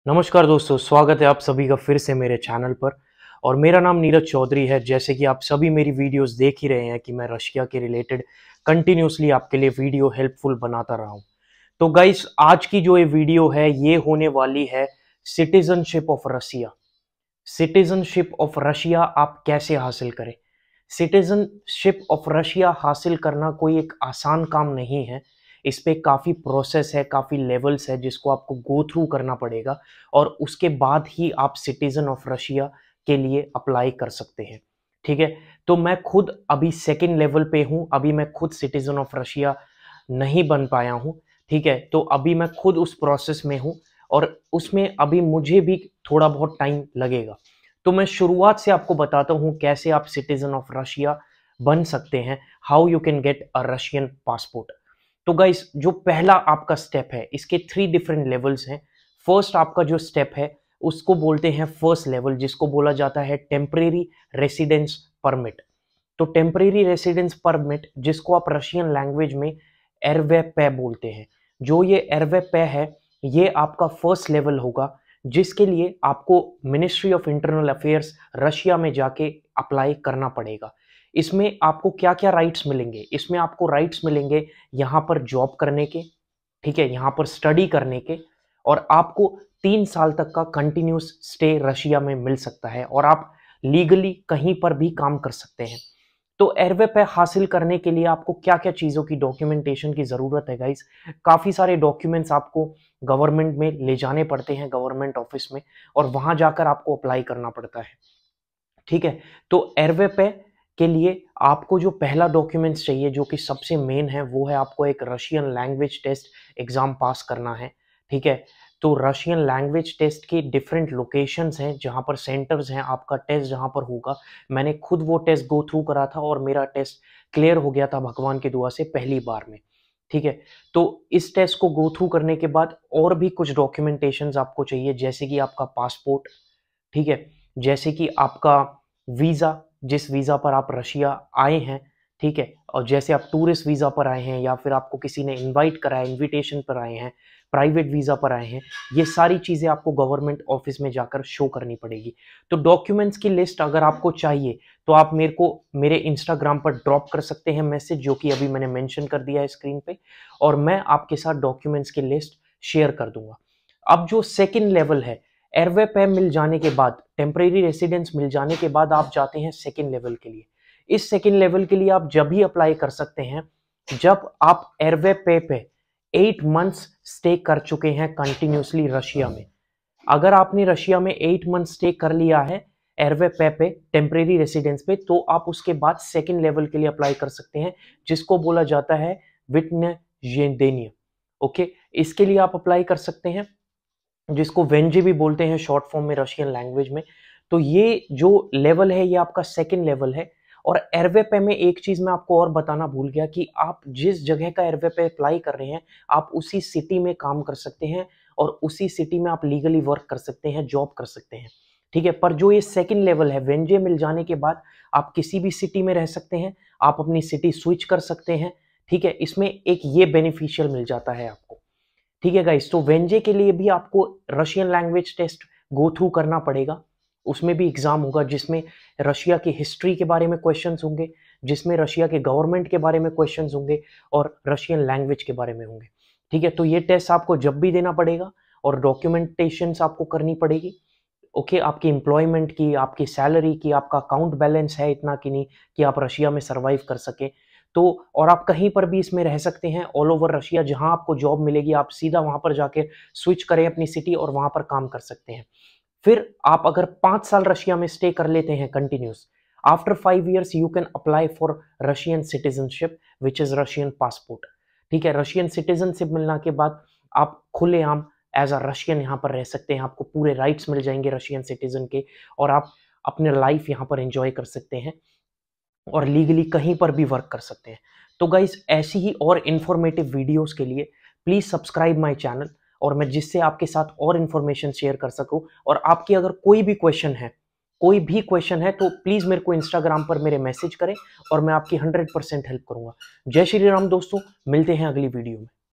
नमस्कार दोस्तों, स्वागत है आप सभी का फिर से मेरे चैनल पर। और मेरा नाम नीरज चौधरी है। जैसे कि आप सभी मेरी वीडियोस देख ही रहे हैं कि मैं रशिया के रिलेटेड कंटिन्यूसली आपके लिए वीडियो हेल्पफुल बनाता रहा हूं। तो गाइस, आज की जो ये वीडियो है ये होने वाली है citizenship of Russia. Citizenship of Russia आप कैसे हासिल करें। सिटीजनशिप ऑफ रशिया हासिल करना कोई एक आसान काम नहीं है। इस पे काफ़ी प्रोसेस है, काफ़ी लेवल्स है जिसको आपको गो थ्रू करना पड़ेगा और उसके बाद ही आप सिटीजन ऑफ रशिया के लिए अप्लाई कर सकते हैं। ठीक है, तो मैं खुद अभी सेकेंड लेवल पे हूँ, अभी मैं खुद सिटीजन ऑफ रशिया नहीं बन पाया हूँ। ठीक है, तो अभी मैं खुद उस प्रोसेस में हूँ और उसमें अभी मुझे भी थोड़ा बहुत टाइम लगेगा। तो मैं शुरुआत से आपको बताता हूँ कैसे आप सिटीजन ऑफ रशिया बन सकते हैं, how you can get a Russian passport. तो गाइस, जो पहला आपका स्टेप है, इसके 3 डिफरेंट लेवल्स हैं। फर्स्ट आपका जो स्टेप है उसको बोलते हैं फर्स्ट लेवल, जिसको बोला जाता है टेम्परेरी रेसिडेंस परमिट। तो टेम्परेरी रेसिडेंस परमिट, जिसको आप रशियन लैंग्वेज में एरवेपे बोलते हैं, जो ये एरवेपे है ये आपका फर्स्ट लेवल होगा, जिसके लिए आपको ministry of internal affairs Russia में जाके अप्लाई करना पड़ेगा। इसमें आपको क्या क्या राइट्स मिलेंगे, इसमें आपको राइट्स मिलेंगे यहाँ पर जॉब करने के, ठीक है, यहाँ पर स्टडी करने के, और आपको 3 साल तक का कंटिन्यूस स्टे रशिया में मिल सकता है और आप लीगली कहीं पर भी काम कर सकते हैं। तो एयरवे हासिल करने के लिए आपको क्या क्या चीज़ों की डॉक्यूमेंटेशन की ज़रूरत है गाइस। काफ़ी सारे डॉक्यूमेंट्स आपको गवर्नमेंट में ले जाने पड़ते हैं, गवर्नमेंट ऑफिस में, और वहाँ जाकर आपको अप्लाई करना पड़ता है। ठीक है, तो एयरवे के लिए आपको जो पहला डॉक्यूमेंट्स चाहिए, जो कि सबसे मेन है, वो है आपको एक Russian language test exam pass करना है। ठीक है, तो रशियन लैंग्वेज टेस्ट के डिफरेंट लोकेशंस हैं जहाँ पर सेंटर्स हैं, आपका टेस्ट जहाँ पर होगा। मैंने खुद वो टेस्ट गो थ्रू करा था और मेरा टेस्ट क्लियर हो गया था भगवान की दुआ से पहली बार में। ठीक है, तो इस टेस्ट को गो थ्रू करने के बाद और भी कुछ डॉक्यूमेंटेशंस आपको चाहिए, जैसे कि आपका पासपोर्ट, ठीक है, जैसे कि आपका वीज़ा, जिस वीज़ा पर आप रशिया आए हैं, ठीक है, और जैसे आप टूरिस्ट वीज़ा पर आए हैं या फिर आपको किसी ने इनवाइट करा है, इनविटेशन पर आए हैं, प्राइवेट वीज़ा पर आए हैं, ये सारी चीज़ें आपको गवर्नमेंट ऑफिस में जाकर शो करनी पड़ेगी। तो डॉक्यूमेंट्स की लिस्ट अगर आपको चाहिए तो आप मेरे को मेरे इंस्टाग्राम पर ड्रॉप कर सकते हैं मैसेज, जो कि अभी मैंने मेंशन कर दिया है स्क्रीन पे, और मैं आपके साथ डॉक्यूमेंट्स की लिस्ट शेयर कर दूंगा। अब जो सेकेंड लेवल है, एयरवे मिल जाने के बाद, टेम्परेरी रेसिडेंस मिल जाने के बाद आप जाते हैं सेकेंड लेवल के लिए। इस सेकेंड लेवल के लिए आप जब भी अप्लाई कर सकते हैं जब आप एयरवे पे 8 मंथ्स स्टे कर चुके हैं कंटिन्यूसली रशिया में। अगर आपने रशिया में 8 मंथ स्टे कर लिया है एयरवे पे टेम्परेरी रेसिडेंस पे, तो आप उसके बाद सेकेंड लेवल के लिए अप्लाई कर सकते हैं, जिसको बोला जाता है विटनेजेदेनिया। ओके, इसके लिए आप अप्लाई कर सकते हैं, जिसको वेंजे भी बोलते हैं शॉर्ट फॉर्म में रशियन लैंग्वेज में। तो ये जो लेवल है ये आपका सेकेंड लेवल है। और एयरवे में एक चीज मैं आपको और बताना भूल गया कि आप जिस जगह का एयरवे अप्लाई कर रहे हैं, आप उसी सिटी में काम कर सकते हैं और उसी सिटी में आप लीगली वर्क कर सकते हैं, जॉब कर सकते हैं। ठीक है, पर जो ये सेकेंड लेवल है, वेंजे मिल जाने के बाद आप किसी भी सिटी में रह सकते हैं, आप अपनी सिटी स्विच कर सकते हैं। ठीक है, इसमें एक ये बेनिफिशियल मिल जाता है आपको। ठीक है गाइस, तो वेंजे के लिए भी आपको Russian language test go through करना पड़ेगा। उसमें भी एग्जाम होगा जिसमें रशिया की हिस्ट्री के बारे में क्वेश्चंस होंगे, जिसमें रशिया के गवर्नमेंट के बारे में क्वेश्चंस होंगे और रशियन लैंग्वेज के बारे में होंगे। ठीक है, तो ये टेस्ट आपको जब भी देना पड़ेगा और डॉक्यूमेंटेशंस आपको करनी पड़ेगी। ओके, आपकी एम्प्लॉयमेंट की, आपकी सैलरी की, आपका अकाउंट बैलेंस है इतना कि नहीं कि आप रशिया में सर्वाइव कर सके। तो और आप कहीं पर भी इसमें रह सकते हैं ऑल ओवर रशिया, जहां आपको जॉब मिलेगी आप सीधा वहां पर जाके स्विच करें अपनी सिटी और वहां पर काम कर सकते हैं। फिर आप अगर 5 साल रशिया में स्टे कर लेते हैं continuous, after 5 years you can apply for Russian citizenship which is Russian passport. ठीक है, रशियन सिटीजनशिप मिलने के बाद आप खुलेआम एज अ रशियन यहाँ पर रह सकते हैं, आपको पूरे राइट्स मिल जाएंगे रशियन सिटीजन के, और आप अपने लाइफ यहाँ पर एंजॉय कर सकते हैं और लीगली कहीं पर भी वर्क कर सकते हैं। तो गाइस, ऐसी ही और इन्फॉर्मेटिव वीडियोस के लिए प्लीज सब्सक्राइब माय चैनल, और मैं जिससे आपके साथ और इन्फॉर्मेशन शेयर कर सकूं। और आपकी अगर कोई भी क्वेश्चन है, कोई भी क्वेश्चन है, तो प्लीज मेरे को इंस्टाग्राम पर मेरे मैसेज करें और मैं आपकी 100% हेल्प करूंगा। जय श्री राम दोस्तों, मिलते हैं अगली वीडियो में।